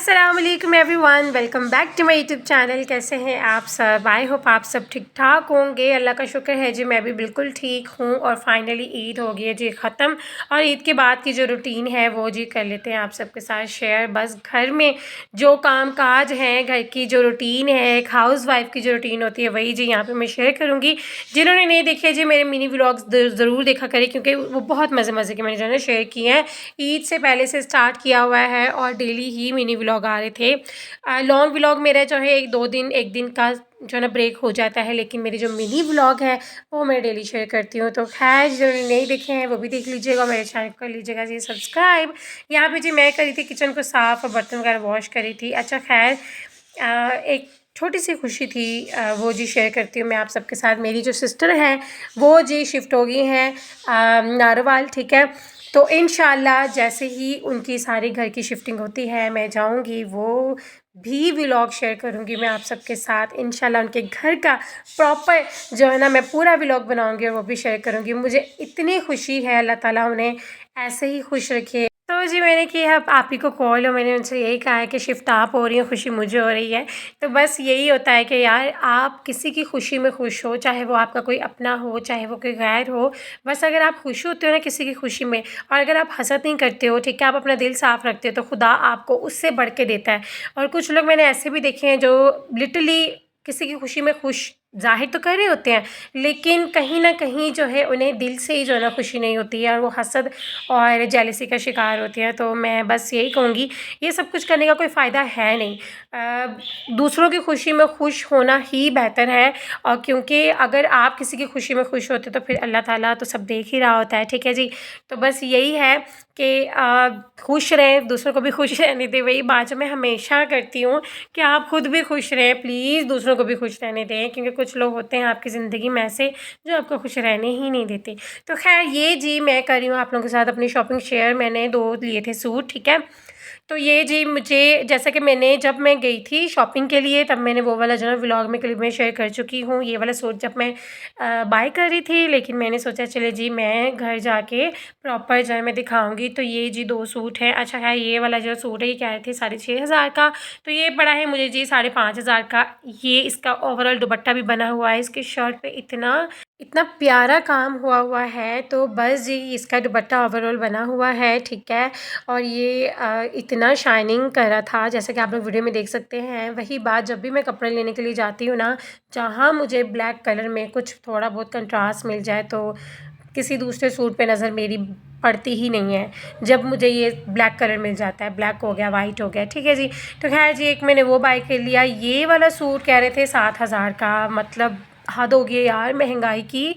अस्सलाम वालेकुम everyone, welcome back to my YouTube channel. कैसे हैं आप सब? आई होप आप सब ठीक ठाक होंगे। अल्लाह का शुक्र है जी, मैं भी बिल्कुल ठीक हूँ। और फाइनली ईद हो गई है जी ख़त्म। और ईद के बाद की जो रूटीन है वो जी कर लेते हैं आप सबके साथ शेयर। बस घर में जो काम काज हैं, घर की जो रूटीन है, एक हाउस वाइफ की जो रूटीन होती है वही जी यहाँ पर मैं शेयर करूँगी। जिन्होंने नहीं देखे जी मेरे मिनी व्लॉग्स ज़रूर देखा करें, क्योंकि वो बहुत मज़े मज़े के मैंने जो है शेयर किए हैं। ईद से पहले से स्टार्ट किया हुआ है और डेली ही मिनी व्लॉग आ रहे थे। लॉन्ग व्लॉग मेरा जो है एक दिन का जो ना ब्रेक हो जाता है, लेकिन मेरी जो मिनी व्लॉग है वो मैं डेली शेयर करती हूँ। तो खैर जो नहीं देखे हैं वो भी देख लीजिएगा, मेरे चैनल को कर लीजिएगा जी सब्सक्राइब। यहाँ पे जी मैं करी थी किचन को साफ़ और बर्तन वगैरह वॉश करी थी। अच्छा खैर एक छोटी सी खुशी थी, वो जी शेयर करती हूँ मैं आप सबके साथ। मेरी जो सिस्टर है वो जी शिफ्ट हो गई हैं नारोवाल, ठीक है। तो इंशाल्लाह जैसे ही उनकी सारी घर की शिफ्टिंग होती है मैं जाऊंगी, वो भी व्लॉग शेयर करूंगी मैं आप सबके साथ। इंशाल्लाह उनके घर का प्रॉपर जो है ना मैं पूरा व्लॉग बनाऊंगी और वो भी शेयर करूंगी। मुझे इतनी खुशी है, अल्लाह ताला उन्हें ऐसे ही खुश रखे। तो जी मैंने किया आप ही को कॉल और मैंने उनसे यही कहा है कि शिफ्ट आप हो रही हैं, खुशी मुझे हो रही है। तो बस यही होता है कि यार आप किसी की खुशी में खुश हो, चाहे वो आपका कोई अपना हो, चाहे वो कोई गैर हो। बस अगर आप खुश होते हो ना किसी की खुशी में, और अगर आप हसद नहीं करते हो, ठीक है, आप अपना दिल साफ़ रखते हो, तो खुदा आपको उससे बढ़ के देता है। और कुछ लोग मैंने ऐसे भी देखे हैं जो लिटरली किसी की खुशी में खुश ज़ाहिर तो कर रहे होते हैं, लेकिन कहीं ना कहीं जो है उन्हें दिल से ही जो है ना खुशी नहीं होती है और वो हसद और जेलसी का शिकार होती हैं। तो मैं बस यही कहूँगी, ये सब कुछ करने का कोई फ़ायदा है नहीं। दूसरों की खुशी में खुश होना ही बेहतर है। और क्योंकि अगर आप किसी की खुशी में खुश होते तो फिर अल्लाह ताला तो सब देख ही रहा होता है, ठीक है जी। तो बस यही है कि खुश रहें, दूसरों को भी खुश रहने दें। वही बात जो मैं हमेशा करती हूँ कि आप खुद भी खुश रहें, प्लीज़ दूसरों को भी खुश रहने दें, क्योंकि कुछ लोग होते हैं आपकी ज़िंदगी में ऐसे जो आपको खुश रहने ही नहीं देते। तो खैर ये जी मैं कर रही हूँ आप लोगों के साथ अपनी शॉपिंग शेयर। मैंने 2 लिए थे सूट, ठीक है। तो ये जी मुझे जैसा कि मैंने जब मैं गई थी शॉपिंग के लिए, तब मैंने वो वाला जो है व्लॉग में क्लिप में शेयर कर चुकी हूँ। ये वाला सूट जब मैं बाय कर रही थी, लेकिन मैंने सोचा चले जी मैं घर जाके प्रॉपर जो है मैं दिखाऊंगी। तो ये जी 2 सूट हैं। अच्छा है, ये वाला जो सूट है ये कह रहे थे 6,500 का, तो ये पड़ा है मुझे जी 5,500 का। ये इसका ओवरऑल दुपट्टा भी बना हुआ है, इसकी शर्ट पे इतना इतना प्यारा काम हुआ है। तो बस जी इसका दुपट्टा ओवरऑल बना हुआ है, ठीक है। और ये इतना शाइनिंग कर रहा था, जैसा कि आप लोग वीडियो में देख सकते हैं। वही बात, जब भी मैं कपड़े लेने के लिए जाती हूँ ना, जहाँ मुझे ब्लैक कलर में कुछ थोड़ा बहुत कंट्रास्ट मिल जाए, तो किसी दूसरे सूट पे नज़र मेरी पड़ती ही नहीं है। जब मुझे ये ब्लैक कलर मिल जाता है, ब्लैक हो गया, वाइट हो गया, ठीक है जी। तो खैर जी एक मैंने वो बाय कर लिया। ये वाला सूट कह रहे थे 7,000 का, मतलब हद हो गई यार महंगाई की।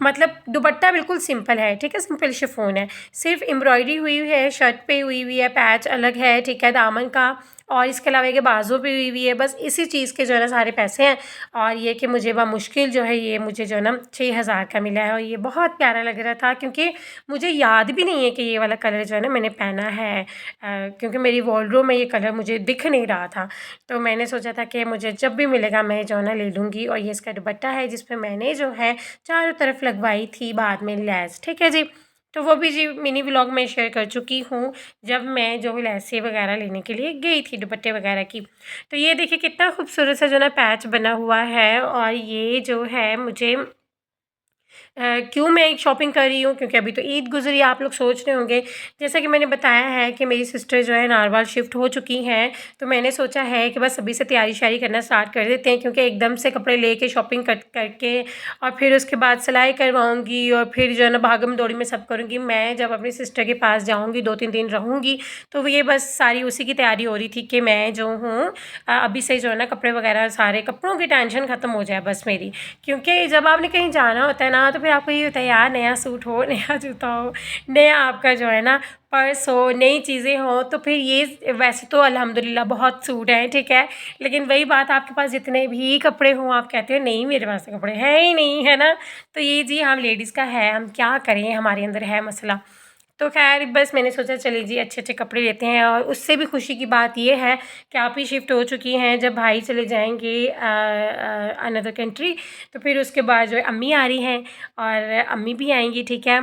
मतलब दुपट्टा बिल्कुल सिंपल है, ठीक है, सिंपल शिफॉन है, सिर्फ एम्ब्रॉयडरी हुई है, शर्ट पे हुई हुई है, पैच अलग है, ठीक है, दामन का, और इसके अलावा ये बाजू पे हुई हुई है। बस इसी चीज़ के जो है ना सारे पैसे हैं। और ये कि मुझे मुश्किल जो है ये मुझे जो है ना 6,000 का मिला है। और ये बहुत प्यारा लग रहा था, क्योंकि मुझे याद भी नहीं है कि ये वाला कलर जो है ना मैंने पहना है, क्योंकि मेरी वॉलड्रॉप में ये कलर मुझे दिख नहीं रहा था। तो मैंने सोचा था कि मुझे जब भी मिलेगा मैं जो है ना ले लूँगी। और ये इसका दुपट्टा है जिस पे मैंने जो है चारों तरफ लगवाई थी बाद में लैस, ठीक है जी। तो वो भी जी मिनी व्लॉग में शेयर कर चुकी हूँ, जब मैं जो लैसें वगैरह लेने के लिए गई थी दुपट्टे वगैरह की। तो ये देखिए कितना खूबसूरत सा जो ना पैच बना हुआ है। और ये जो है मुझे क्यों मैं एक शॉपिंग कर रही हूँ, क्योंकि अभी तो ईद गुजरी, आप लोग सोच रहे होंगे। जैसा कि मैंने बताया है कि मेरी सिस्टर जो है नारवाल शिफ्ट हो चुकी हैं, तो मैंने सोचा है कि बस अभी से तैयारी शारी करना स्टार्ट कर देते हैं, क्योंकि एकदम से कपड़े लेके शॉपिंग करके और फिर उसके बाद सिलाई करवाऊँगी और फिर जो है ना भागम दौड़ी में सब करूँगी। मैं जब अपनी सिस्टर के पास जाऊँगी 2-3 दिन रहूँगी, तो ये बस सारी उसी की तैयारी हो रही थी कि मैं जो हूँ अभी से जो है ना कपड़े वगैरह सारे कपड़ों की टेंशन ख़त्म हो जाए बस मेरी। क्योंकि जब आपने कहीं जाना होता है ना, तो फिर आपको ये होता है यार नया सूट हो, नया जूता हो, नया आपका जो है ना पर्स हो, नई चीज़ें हो। तो फिर ये वैसे तो अल्हम्दुलिल्लाह बहुत सूट हैं, ठीक है, लेकिन वही बात आपके पास जितने भी कपड़े हों आप कहते हो नहीं मेरे पास तो कपड़े हैं ही नहीं, है ना। तो ये जी हम लेडीज़ का है, हम क्या करें, हमारे अंदर है मसला। तो खैर बस मैंने सोचा चलिए जी अच्छे अच्छे कपड़े लेते हैं। और उससे भी खुशी की बात ये है कि आप ही शिफ्ट हो चुकी हैं। जब भाई चले जाएंगे अनदर कंट्री, तो फिर उसके बाद जो है अम्मी आ रही हैं और अम्मी भी आएंगी, ठीक है।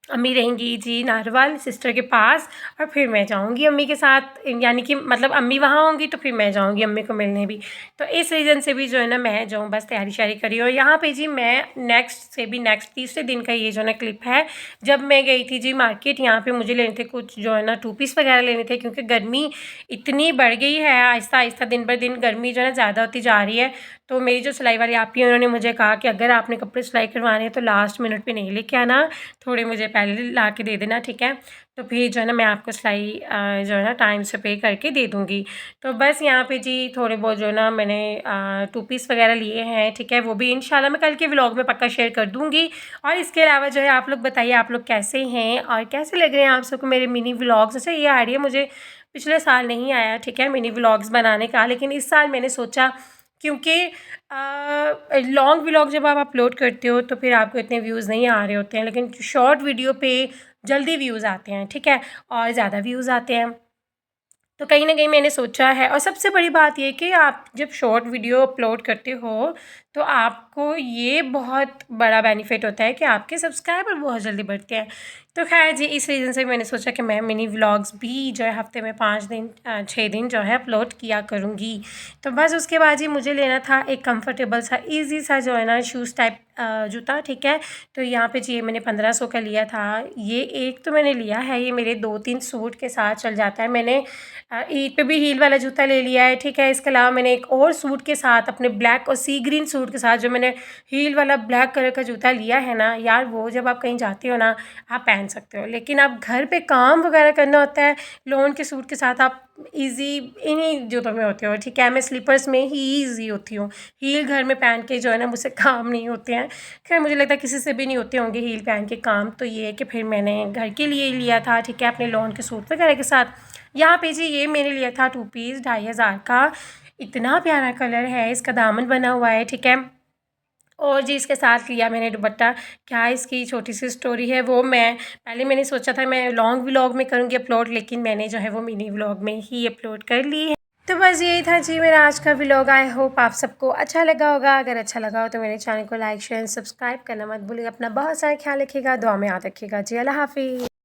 अम्मी रहेंगी जी नारवाल सिस्टर के पास, और फिर मैं जाऊंगी अम्मी के साथ, यानी कि मतलब अम्मी वहाँ होंगी तो फिर मैं जाऊंगी अम्मी को मिलने भी। तो इस रीज़न से भी जो है ना मैं जाऊँ बस तैयारी शारी करी। और यहाँ पे जी मैं नेक्स्ट तीसरे दिन का ये जो है ना क्लिप है, जब मैं गई थी जी मार्केट। यहाँ पे मुझे लेने थे कुछ जो है ना 2 पीस वगैरह लेने थे, क्योंकि गर्मी इतनी बढ़ गई है आहिस्ता आहिस्ता, दिन ब दिन गर्मी जो है ना ज़्यादा होती जा रही है। तो मेरी जो सिलाई वाली आपी है उन्होंने मुझे कहा कि अगर आपने कपड़े सिलाई करवाने हैं तो लास्ट मिनट पे नहीं लेके आना, थोड़े मुझे पहले ला के दे देना, ठीक है। तो फिर जो है ना मैं आपको सिलाई जो है ना टाइम से पे करके दे दूँगी। तो बस यहाँ पे जी थोड़े बहुत जो है ना मैंने 2 पीस वगैरह लिए हैं, ठीक है। वो भी इंशाल्लाह मैं कल के व्लॉग में पक्का शेयर कर दूँगी। और इसके अलावा जो है आप लोग बताइए आप लोग कैसे हैं और कैसे लग रहे हैं आप सबको मेरे मिनी व्लॉग्स। अच्छा, ये आइडिया मुझे पिछले साल नहीं आया, ठीक है, मिनी व्लॉग्स बनाने का, लेकिन इस साल मैंने सोचा, क्योंकि लॉन्ग व्लॉग जब आप अपलोड करते हो तो फिर आपको इतने व्यूज़ नहीं आ रहे होते हैं, लेकिन शॉर्ट वीडियो पे जल्दी व्यूज़ आते हैं, ठीक है, और ज़्यादा व्यूज़ आते हैं। तो कहीं न कहीं मैंने सोचा है, और सबसे बड़ी बात ये कि आप जब शॉर्ट वीडियो अपलोड करते हो तो आपको ये बहुत बड़ा बेनिफिट होता है कि आपके सब्सक्राइबर बहुत जल्दी बढ़ते हैं। तो खैर जी, इस रीज़न से मैंने सोचा कि मैं मिनी व्लॉग्स भी जो है हफ़्ते में 5 दिन 6 दिन जो है अपलोड किया करूँगी। तो बस उसके बाद जी मुझे लेना था एक कंफर्टेबल सा ईज़ी सा जो है ना शूज़ टाइप जूता, ठीक है। तो यहाँ पे जी ये मैंने 1500 का लिया था। ये एक तो मैंने लिया है, ये मेरे 2-3 सूट के साथ चल जाता है। मैंने ईद पे भी हील वाला जूता ले लिया है, ठीक है। इसके अलावा मैंने एक और सूट के साथ अपने ब्लैक और सी ग्रीन सूट के साथ जो मैंने हील वाला ब्लैक कलर का जूता लिया है ना यार, वो जब आप कहीं जाते हो ना आप पहन सकते हो, लेकिन आप घर पे काम वगैरह करना होता है लॉन के सूट के साथ आप ईज़ी इन्हीं जूतों में होते हो, ठीक है। मैं स्लीपर्स में ही ईज़ी होती हूँ, हील घर में पहन के जो है ना मुझसे काम नहीं होते हैं। खैर मुझे लगता है किसी से भी नहीं होते होंगे हील पहन के काम। तो ये है कि फिर मैंने घर के लिए लिया था, ठीक है, अपने लॉन के सूट वगैरह के साथ। यहाँ पे जी ये मैंने लिया था 2 पीस 2500 का। इतना प्यारा कलर है, इसका दामन बना हुआ है, ठीक है। और जी इसके साथ लिया मैंने दुपट्टा। क्या इसकी छोटी सी स्टोरी है, वो मैं पहले मैंने सोचा था मैं लॉन्ग व्लॉग में करूँगी अपलोड, लेकिन मैंने जो है वो मिनी व्लॉग में ही अपलोड कर ली है। तो बस यही था जी मेरा आज का व्लॉग। आई होप आप सबको अच्छा लगा होगा। अगर अच्छा लगा हो तो मेरे चैनल को लाइक शेयर सब्सक्राइब करना मत भूलिएगा। अपना बहुत सारा ख्याल रखिएगा, दुआ में याद रखिएगा जी। अल्लाह हाफ़िज़।